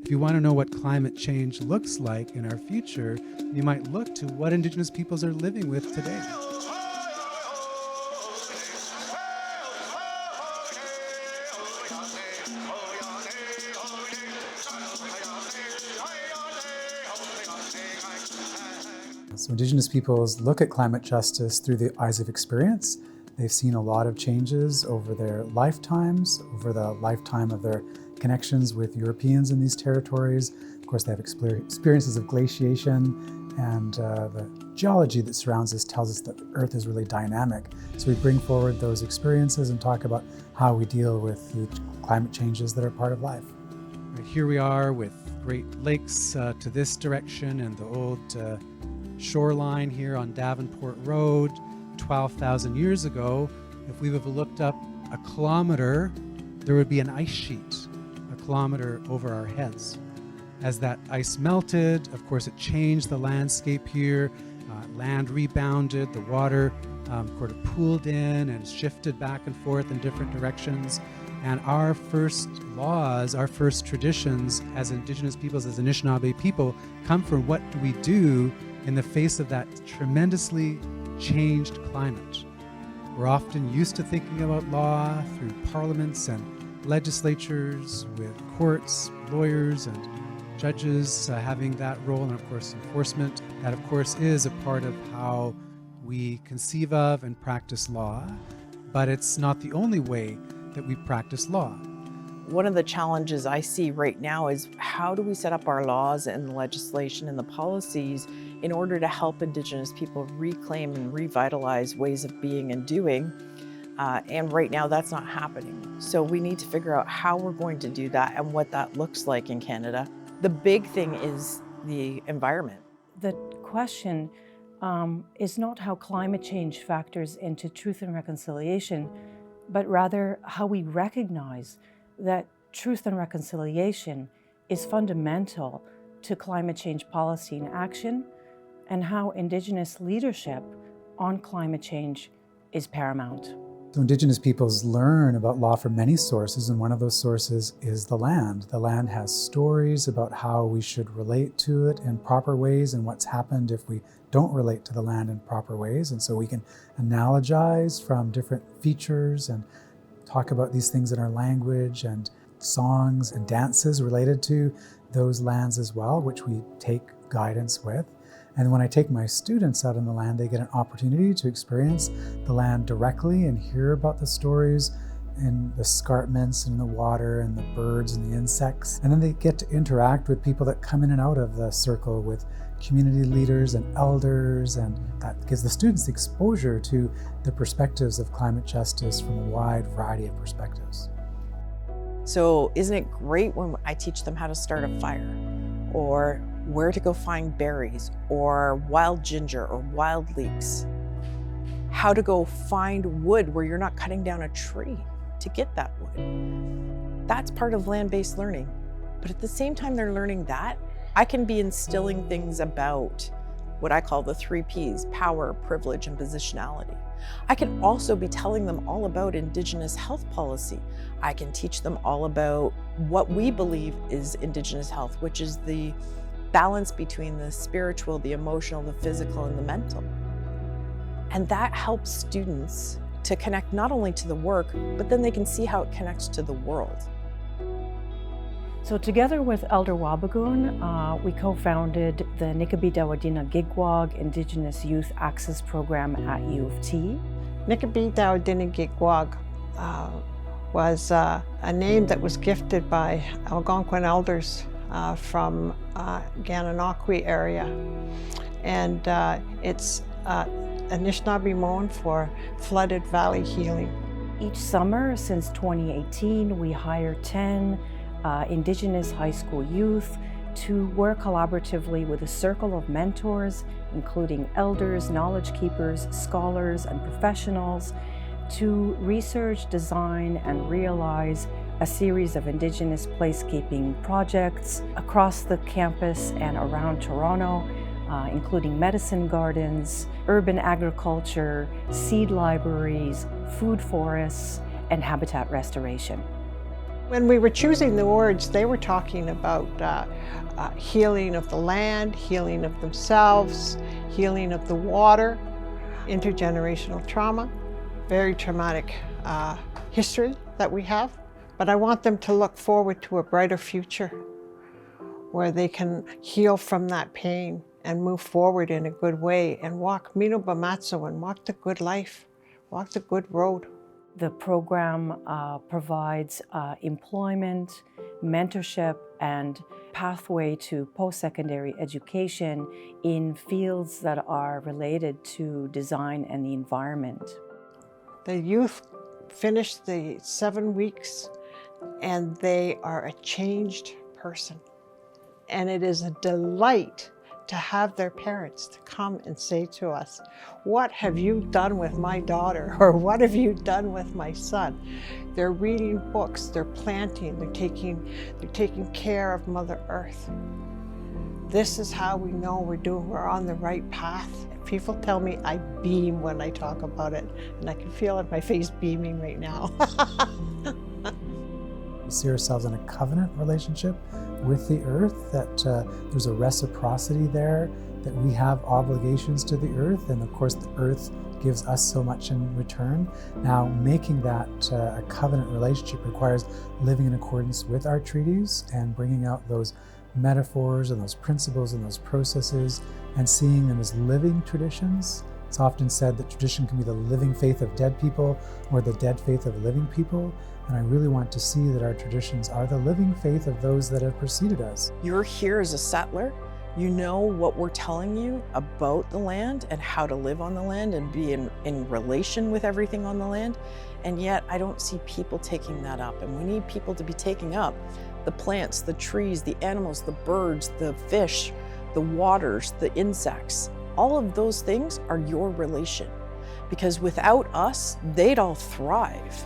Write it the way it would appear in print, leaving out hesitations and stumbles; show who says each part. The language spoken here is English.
Speaker 1: If you want to know what climate change looks like in our future, you might look to what Indigenous peoples are living with today. So Indigenous peoples look at climate justice through the eyes of experience. They've seen a lot of changes over their lifetimes, over the lifetime of their connections with Europeans in these territories. Of course, they have experiences of glaciation, and the geology that surrounds us tells us that the Earth is really dynamic. So we bring forward those experiences and talk about how we deal with the climate changes that are part of life. Here we are with Great Lakes to this direction and the old shoreline here on Davenport Road. 12,000 years ago, if we would have looked up a kilometer, there would be an ice sheet a kilometer over our heads. As that ice melted, of course, it changed the landscape here. Land rebounded, the water sort of pooled in and shifted back and forth in different directions. And our first laws, our first traditions as Indigenous peoples, as Anishinaabe people, come from what do we do in the face of that tremendously changed climate. We're often used to thinking about law through parliaments and legislatures, with courts, lawyers, and judges having that role, and of course enforcement. That of course is a part of how we conceive of and practice law, but it's not the only way that we practice law.
Speaker 2: One of the challenges I see right now is how do we set up our laws and the legislation and the policies in order to help Indigenous people reclaim and revitalize ways of being and doing. And right now that's not happening. So we need to figure out how we're going to do that and what that looks like in Canada. The big thing is the environment.
Speaker 3: The question is not how climate change factors into truth and reconciliation, but rather how we recognize that truth and reconciliation is fundamental to climate change policy and action, and how Indigenous leadership on climate change is paramount.
Speaker 1: So Indigenous peoples learn about law from many sources, and one of those sources is the land. The land has stories about how we should relate to it in proper ways and what's happened if we don't relate to the land in proper ways. And so we can analogize from different features and talk about these things in our language, and songs and dances related to those lands as well, which we take guidance with. And when I take my students out in the land, they get an opportunity to experience the land directly and hear about the stories and the escarpments and the water and the birds and the insects. And then they get to interact with people that come in and out of the circle, with community leaders and elders, and that gives the students exposure to the perspectives of climate justice from a wide variety of perspectives.
Speaker 2: So isn't it great when I teach them how to start a fire, or where to go find berries, or wild ginger, or wild leeks? How to go find wood where you're not cutting down a tree to get that wood. That's part of land-based learning. But at the same time they're learning that, I can be instilling things about what I call the 3 Ps, power, privilege, and positionality. I can also be telling them all about Indigenous health policy. I can teach them all about what we believe is Indigenous health, which is the balance between the spiritual, the emotional, the physical, and the mental. And that helps students to connect not only to the work, but then they can see how it connects to the world.
Speaker 3: So together with Elder Whabagoon, we co-founded the Nikibii Dawadinna Giigwag Indigenous Youth Access Program at U of T.
Speaker 4: Nikibii Dawadinna Giigwag was a name that was gifted by Algonquin elders from Gananoque area. And it's Anishinaabe for flooded valley healing.
Speaker 3: Each summer since 2018, we hire 10 Indigenous high school youth to work collaboratively with a circle of mentors, including elders, knowledge keepers, scholars, and professionals, to research, design, and realize a series of Indigenous placekeeping projects across the campus and around Toronto, including medicine gardens, urban agriculture, seed libraries, food forests, and habitat restoration.
Speaker 4: When we were choosing the words, they were talking about healing of the land, healing of themselves, healing of the water, intergenerational trauma, very traumatic history that we have. But I want them to look forward to a brighter future where they can heal from that pain and move forward in a good way and walk Mino Bamatso and walk the good life, walk the good road.
Speaker 3: The program provides employment, mentorship, and pathway to post-secondary education in fields that are related to design and the environment.
Speaker 4: The youth finish the 7 weeks and they are a changed person. And it is a delight to have their parents to come and say to us, what have you done with my daughter? Or what have you done with my son? They're reading books, they're planting, they're taking care of Mother Earth. This is how we know we're on the right path. People tell me I beam when I talk about it, and I can feel it, my face beaming right now.
Speaker 1: We see ourselves in a covenant relationship with the earth, that there's a reciprocity there, that we have obligations to the earth, and of course the earth gives us so much in return. Now, making that a covenant relationship requires living in accordance with our treaties and bringing out those metaphors and those principles and those processes and seeing them as living traditions. It's often said that tradition can be the living faith of dead people or the dead faith of living people. And I really want to see that our traditions are the living faith of those that have preceded us.
Speaker 2: You're here as a settler. You know what we're telling you about the land and how to live on the land and be in relation with everything on the land. And yet I don't see people taking that up. And we need people to be taking up the plants, the trees, the animals, the birds, the fish, the waters, the insects. All of those things are your relation. Because without us, they'd all thrive.